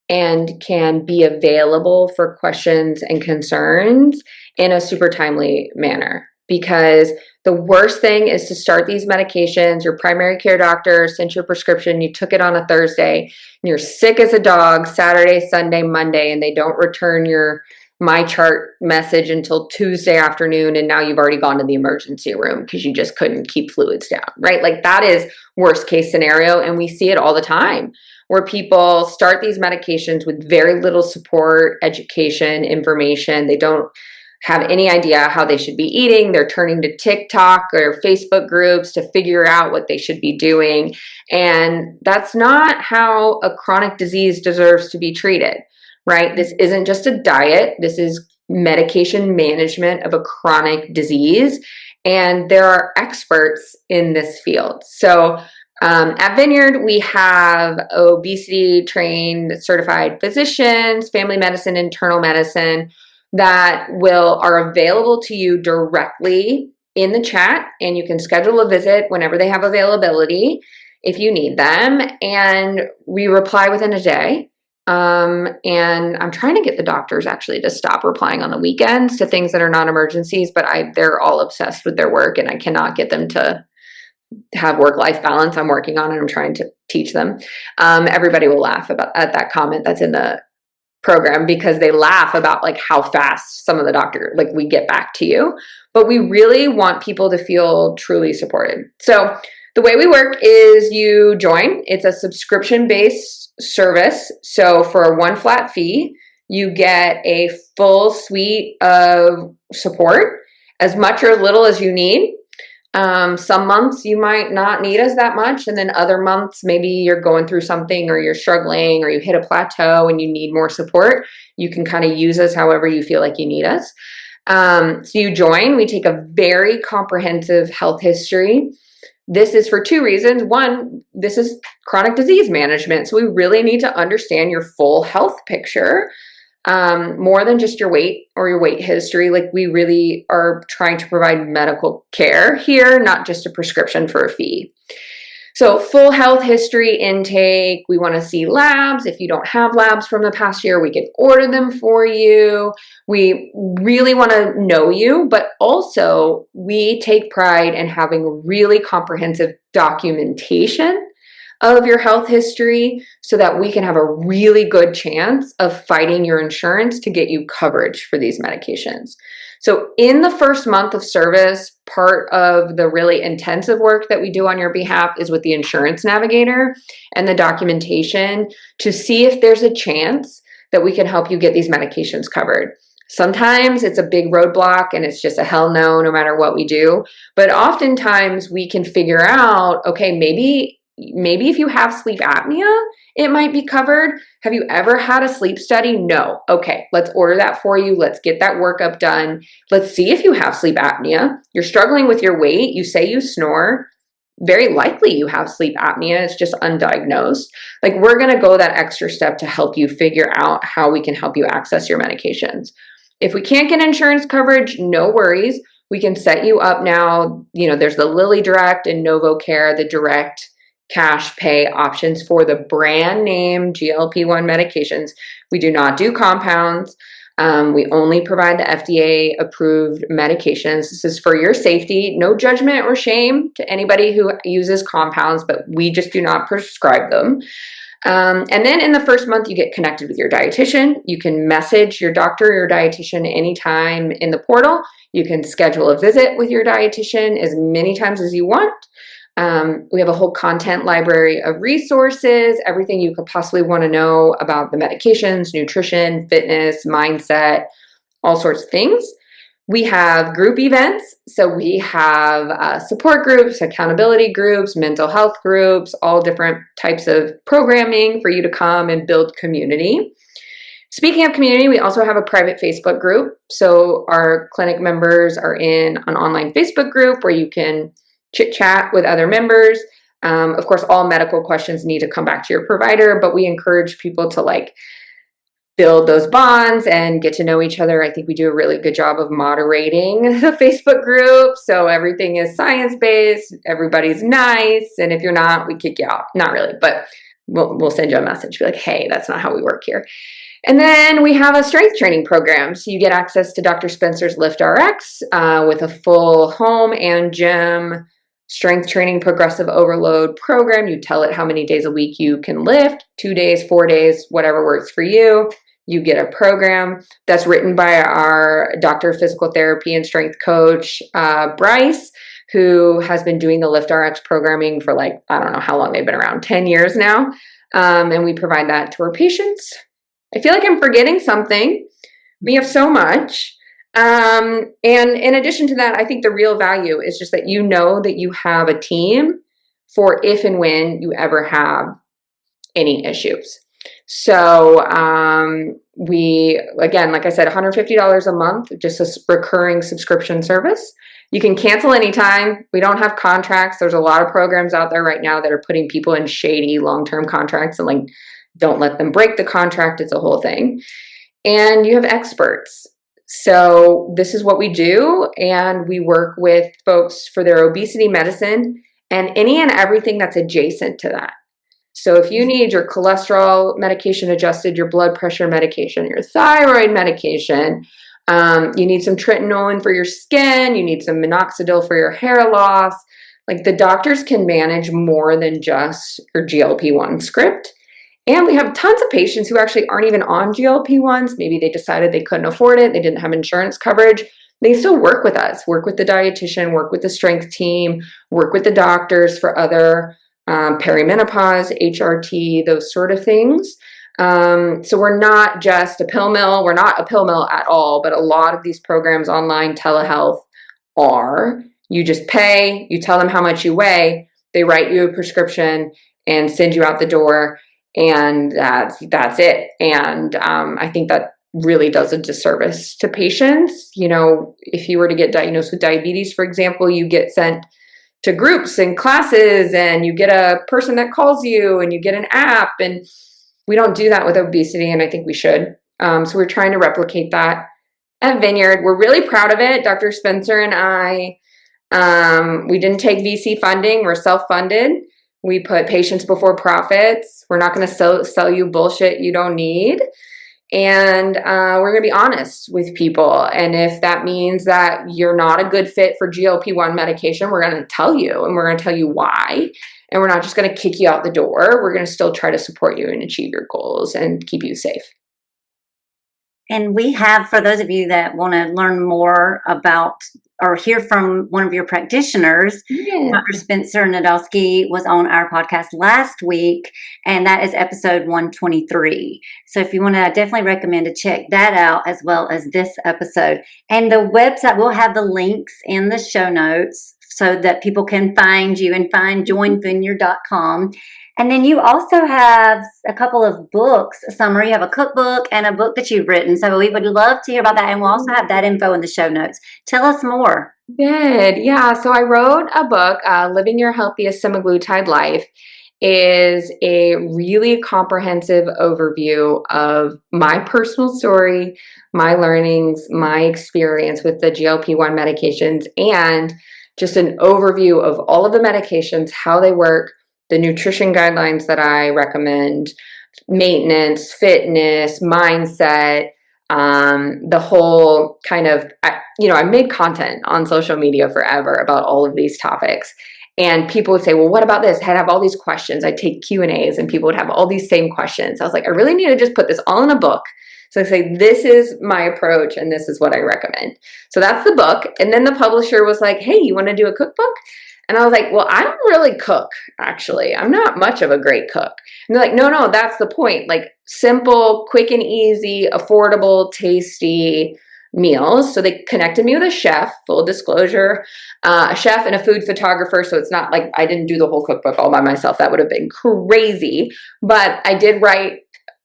and can be available for questions and concerns in a super timely manner. Because the worst thing is to start these medications, your primary care doctor sent your prescription, you took it on a Thursday, and you're sick as a dog Saturday, Sunday, Monday, and they don't return your My Chart message until Tuesday afternoon, and now you've already gone to the emergency room because you just couldn't keep fluids down, right? Like that is worst case scenario, and we see it all the time where people start these medications with very little support, education, information. They don't have any idea how they should be eating. They're turning to TikTok or Facebook groups to figure out what they should be doing. And that's not how a chronic disease deserves to be treated, right? This isn't just a diet. This is medication management of a chronic disease. And there are experts in this field. So at Vineyard, we have obesity trained certified physicians, family medicine, internal medicine that are available to you directly in the chat, and you can schedule a visit whenever they have availability if you need them, and we reply within a day. And I'm trying to get the doctors actually to stop replying on the weekends to things that are non-emergencies, but they're all obsessed with their work and I cannot get them to have work-life balance. I'm working on it. I'm trying to teach them. Everybody will laugh at that comment that's in the program because they laugh about like how fast some of the doctor, like we get back to you, but we really want people to feel truly supported. So the way we work is you join. It's a subscription-based service. So for one flat fee, you get a full suite of support, as much or little as you need. Some months you might not need us that much. And then other months, maybe you're going through something or you're struggling or you hit a plateau and you need more support. You can kind of use us however you feel like you need us. So you join. We take a very comprehensive health history. This is for two reasons. One, this is chronic disease management. So we really need to understand your full health picture. More than just your weight or your weight history. Like we really are trying to provide medical care here, not just a prescription for a fee. So full health history intake, we want to see labs. If you don't have labs from the past year, we can order them for you. We really want to know you, but also we take pride in having really comprehensive documentation of your health history so that we can have a really good chance of fighting your insurance to get you coverage for these medications. So in the first month of service, part of the really intensive work that we do on your behalf is with the insurance navigator and the documentation to see if there's a chance that we can help you get these medications covered. Sometimes it's a big roadblock and it's just a hell no matter what we do. But oftentimes we can figure out, okay, maybe if you have sleep apnea, it might be covered. Have you ever had a sleep study? No. Okay, let's order that for you. Let's get that workup done. Let's see if you have sleep apnea. You're struggling with your weight. You say you snore. Very likely you have sleep apnea. It's just undiagnosed. Like, we're going to go that extra step to help you figure out how we can help you access your medications. If we can't get insurance coverage, no worries. We can set you up now. You know, there's the Lilly Direct and NovoCare, the direct cash pay options for the brand name GLP-1 medications. We do not do compounds. We only provide the FDA approved medications. This is for your safety. No judgment or shame to anybody who uses compounds, but we just do not prescribe them. And then in the first month, you get connected with your dietitian. You can message your doctor or your dietitian anytime in the portal. You can schedule a visit with your dietitian as many times as you want. We have a whole content library of resources, everything you could possibly want to know about the medications, nutrition, fitness, mindset, all sorts of things. We have group events. So we have support groups, accountability groups, mental health groups, all different types of programming for you to come and build community. Speaking of community, we also have a private Facebook group. So our clinic members are in an online Facebook group where you can chit chat with other members. Of course, all medical questions need to come back to your provider, but we encourage people to build those bonds and get to know each other. I think we do a really good job of moderating the Facebook group. So everything is science-based, everybody's nice. And if you're not, we kick you out. Not really, but we'll send you a message. Be like, hey, that's not how we work here. And then we have a strength training program. So you get access to Dr. Spencer's LiftRx with a full home and gym strength training progressive overload program. You tell it how many days a week you can lift, 2 days, 4 days, whatever works for you. You get a program that's written by our doctor of physical therapy and strength coach, Bryce, who has been doing the LiftRx programming for I don't know how long they've been around, 10 years now. And we provide that to our patients. I feel like I'm forgetting something. We have so much. And in addition to that, I think the real value is just that you know that you have a team for if and when you ever have any issues. So we, again, like I said, $150 a month, just a recurring subscription service. You can cancel anytime. We don't have contracts. There's a lot of programs out there right now that are putting people in shady long-term contracts and don't let them break the contract. It's a whole thing. And you have experts. So this is what we do. And we work with folks for their obesity medicine and any and everything that's adjacent to that. So if you need your cholesterol medication adjusted, your blood pressure medication, your thyroid medication, you need some tretinoin for your skin, you need some minoxidil for your hair loss, the doctors can manage more than just your GLP-1 script. And we have tons of patients who actually aren't even on GLP-1s. Maybe they decided they couldn't afford it. They didn't have insurance coverage. They still work with us, work with the dietitian, work with the strength team, work with the doctors for other perimenopause, HRT, those sort of things. So we're not just a pill mill. We're not a pill mill at all, but a lot of these programs online, telehealth, are. You just pay, you tell them how much you weigh, they write you a prescription and send you out the door. And that's it. And I think that really does a disservice to patients. If you were to get diagnosed with diabetes, for example, you get sent to groups and classes and you get a person that calls you and you get an app. And we don't do that with obesity. And I think we should. So we're trying to replicate that at Vineyard. We're really proud of it. Dr. Spencer and I, we didn't take VC funding. We're self-funded. We put patients before profits. We're not going to sell you bullshit you don't need. And we're going to be honest with people. And if that means that you're not a good fit for GLP-1 medication, we're going to tell you, and we're going to tell you why. And we're not just going to kick you out the door. We're going to still try to support you and achieve your goals and keep you safe. And we have, for those of you that want to learn more about or hear from one of your practitioners, Yeah. Dr. Spencer Nadolski was on our podcast last week, and that is episode 123. So if you want to, I definitely recommend to check that out as well as this episode. And the website, we'll have the links in the show notes so that people can find you and find joinvineyard.com. And then you also have a couple of books, Summer. You have a cookbook and a book that you've written. So we would love to hear about that. And we'll also have that info in the show notes. Tell us more. Good. Yeah. So I wrote a book, Living Your Healthiest Semaglutide Life, is a really comprehensive overview of my personal story, my learnings, my experience with the GLP-1 medications, and just an overview of all of the medications, how they work, the nutrition guidelines that I recommend, maintenance, fitness, mindset, the whole kind of, I made content on social media forever about all of these topics. And people would say, well, what about this? I'd have all these questions. I'd take Q&As and people would have all these same questions. I was like, I really need to just put this all in a book. So I say, this is my approach and this is what I recommend. So that's the book. And then the publisher was like, hey, you want to do a cookbook? And I was like, well, I don't really cook, actually. I'm not much of a great cook. And they're like, no, that's the point. Like simple, quick and easy, affordable, tasty meals. So they connected me with a chef, full disclosure, a chef and a food photographer. So it's not like I didn't do the whole cookbook all by myself. That would have been crazy. But I did write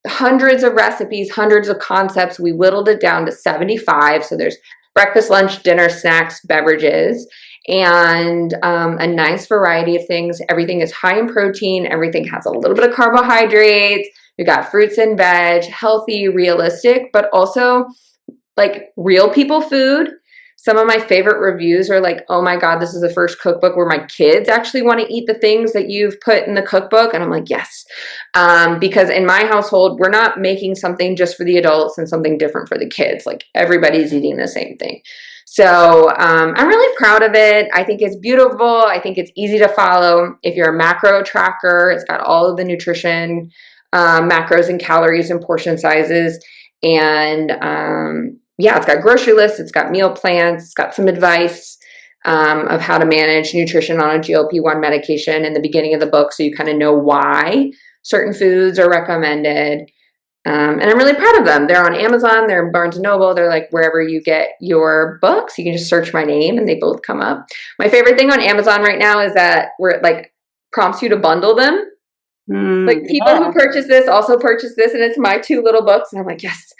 hundreds of recipes, hundreds of concepts. We whittled it down to 75. So there's breakfast, lunch, dinner, snacks, beverages, and a nice variety of things. Everything is high in protein. Everything has a little bit of carbohydrates. We got fruits and veg, healthy, realistic, but also like real people food. Some of my favorite reviews are like, oh my God, this is the first cookbook where my kids actually want to eat the things that you've put in the cookbook. And I'm like, yes. Because in my household, we're not making something just for the adults and something different for the kids. Like everybody's eating the same thing. So I'm really proud of it. I think it's beautiful. I think it's easy to follow. If you're a macro tracker, it's got all of the nutrition, macros and calories and portion sizes. And it's got grocery lists, it's got meal plans, it's got some advice of how to manage nutrition on a GLP-1 medication in the beginning of the book, so you kind of know why certain foods are recommended. And I'm really proud of them. They're on Amazon, they're in Barnes & Noble, they're like wherever you get your books. You can just search my name and they both come up. My favorite thing on Amazon right now is that where it like prompts you to bundle them. Like people who purchase this also purchase this, and it's my two little books, and I'm like, yes.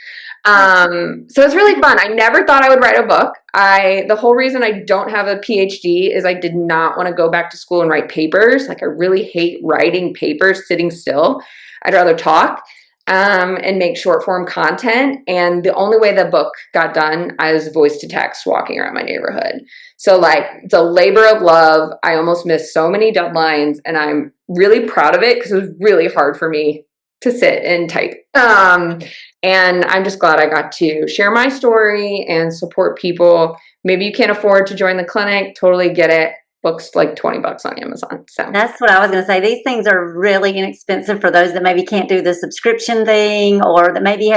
So it's really fun. I never thought I would write a book. The whole reason I don't have a PhD is I did not want to go back to school and write papers. Like I really hate writing papers sitting still. I'd rather talk and make short form content. And the only way the book got done, I was voice to text walking around my neighborhood. So like it's a labor of love. I almost missed so many deadlines, and I'm really proud of it because it was really hard for me to sit and type. And I'm just glad I got to share my story and support people. Maybe you can't afford to join the clinic. Totally get it. Books like $20 on Amazon. So that's what I was going to say. These things are really inexpensive for those that maybe can't do the subscription thing, or that maybe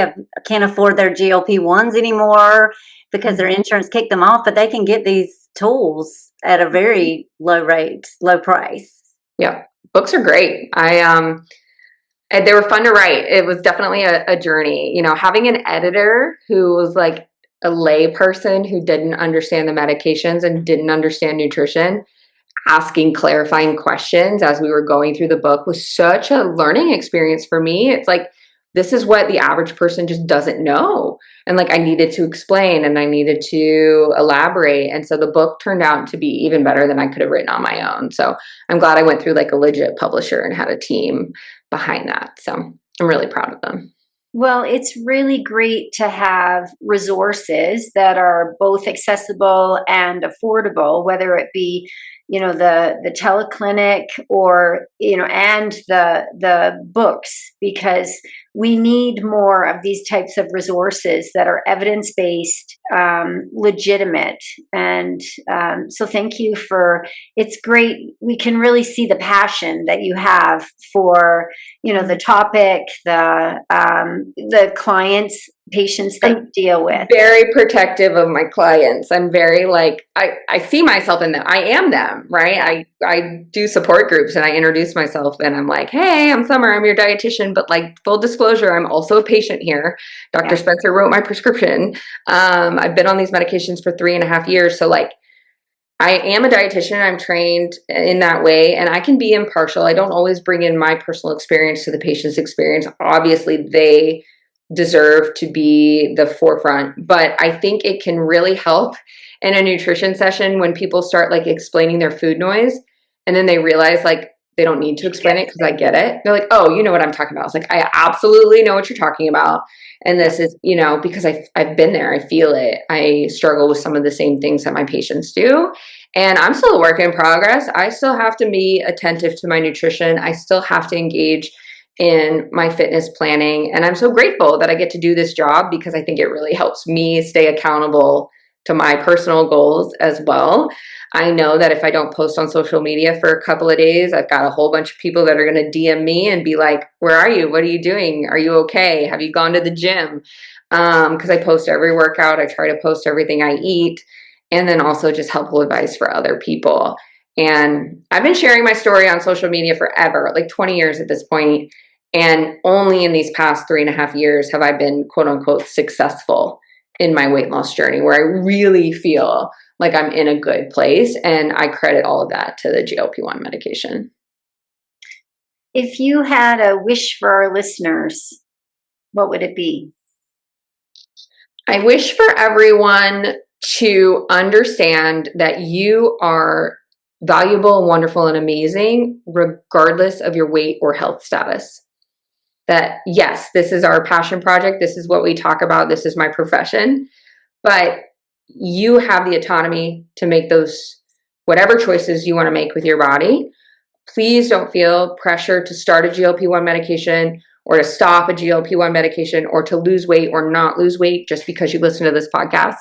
can't afford their GLP-1s anymore because their insurance kicked them off, but they can get these tools at a very low price. Yeah. Books are great. They were fun to write. It was definitely a journey. Having an editor who was like a lay person who didn't understand the medications and didn't understand nutrition, asking clarifying questions as we were going through the book was such a learning experience for me. It's like, this is what the average person just doesn't know. And like I needed to explain and I needed to elaborate. And so the book turned out to be even better than I could have written on my own. So I'm glad I went through like a legit publisher and had a team behind that. So I'm really proud of them. Well, it's really great to have resources that are both accessible and affordable, whether it be, the teleclinic or, and the books, because we need more of these types of resources that are evidence-based, legitimate. And so thank you it's great. We can really see the passion that you have for, the topic, the clients patients that you deal with? Very protective of my clients. I'm very like, I see myself in them. I am them, right? I do support groups and I introduce myself and I'm like, hey, I'm Summer, I'm your dietitian, but like full disclosure, I'm also a patient here. Dr. Spencer wrote my prescription. I've been on these medications for 3.5 years. So like, I am a dietitian. I'm trained in that way and I can be impartial. I don't always bring in my personal experience to the patient's experience. Obviously, they deserve to be the forefront, but I think it can really help in a nutrition session when people start like explaining their food noise and then they realize like they don't need to explain it because I get it. They're like, oh, you know what I'm talking about. It's like, I absolutely know what you're talking about. And this is, you know, because I've been there, I feel it. I struggle with some of the same things that my patients do. And I'm still a work in progress. I still have to be attentive to my nutrition. I still have to engage in my fitness planning. And I'm so grateful that I get to do this job because I think it really helps me stay accountable to my personal goals as well. I know that if I don't post on social media for a couple of days, I've got a whole bunch of people that are going to DM me and be like, where are you? What are you doing? Are you okay? Have you gone to the gym? Because I post every workout. I try to post everything I eat and then also just helpful advice for other people. And I've been sharing my story on social media forever, like 20 years at this point. And only in these past 3.5 years have I been quote unquote successful in my weight loss journey where I really feel like I'm in a good place. And I credit all of that to the GLP-1 medication. If you had a wish for our listeners, what would it be? I wish for everyone to understand that you are valuable, wonderful, and amazing, regardless of your weight or health status. That yes, this is our passion project. This is what we talk about. This is my profession, but you have the autonomy to make those, whatever choices you want to make with your body. Please don't feel pressure to start a GLP-1 medication or to stop a GLP-1 medication or to lose weight or not lose weight just because you listen to this podcast.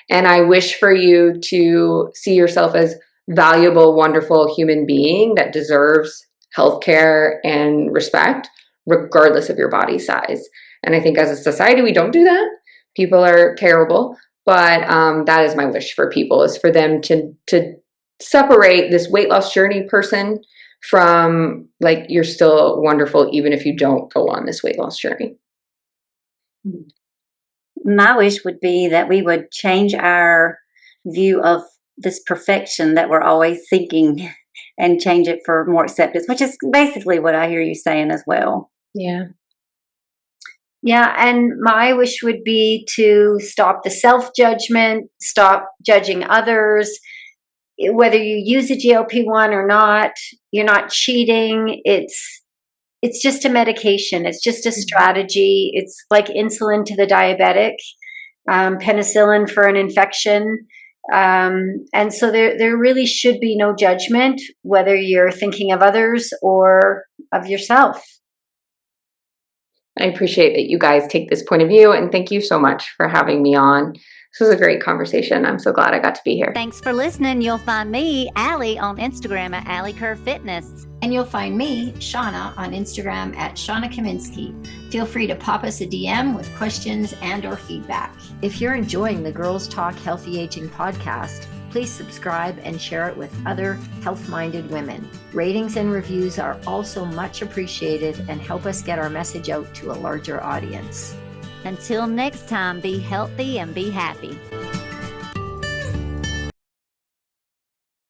And I wish for you to see yourself as valuable, wonderful human being that deserves healthcare and respect, regardless of your body size. And I think as a society, we don't do that. People are terrible, but that is my wish for people, is for them to separate this weight loss journey person from like, you're still wonderful even if you don't go on this weight loss journey. My wish would be that we would change our view of this perfection that we're always seeking and change it for more acceptance, which is basically what I hear you saying as well. Yeah. Yeah, and my wish would be to stop the self-judgment, stop judging others. Whether you use a GLP-1 or not, you're not cheating. It's just a medication. It's just a strategy. It's like insulin to the diabetic, penicillin for an infection. And so there really should be no judgment, whether you're thinking of others or of yourself. I appreciate that you guys take this point of view, and thank you so much for having me on. This was a great conversation. I'm so glad I got to be here. Thanks for listening. You'll find me, Alli, on Instagram at Alli Kerr Fitness. And you'll find me, Shawna, on Instagram at Shawna Kaminski. Feel free to pop us a DM with questions and or feedback. If you're enjoying the Girls Talk Healthy Aging podcast, please subscribe and share it with other health-minded women. Ratings and reviews are also much appreciated and help us get our message out to a larger audience. Until next time, be healthy and be happy.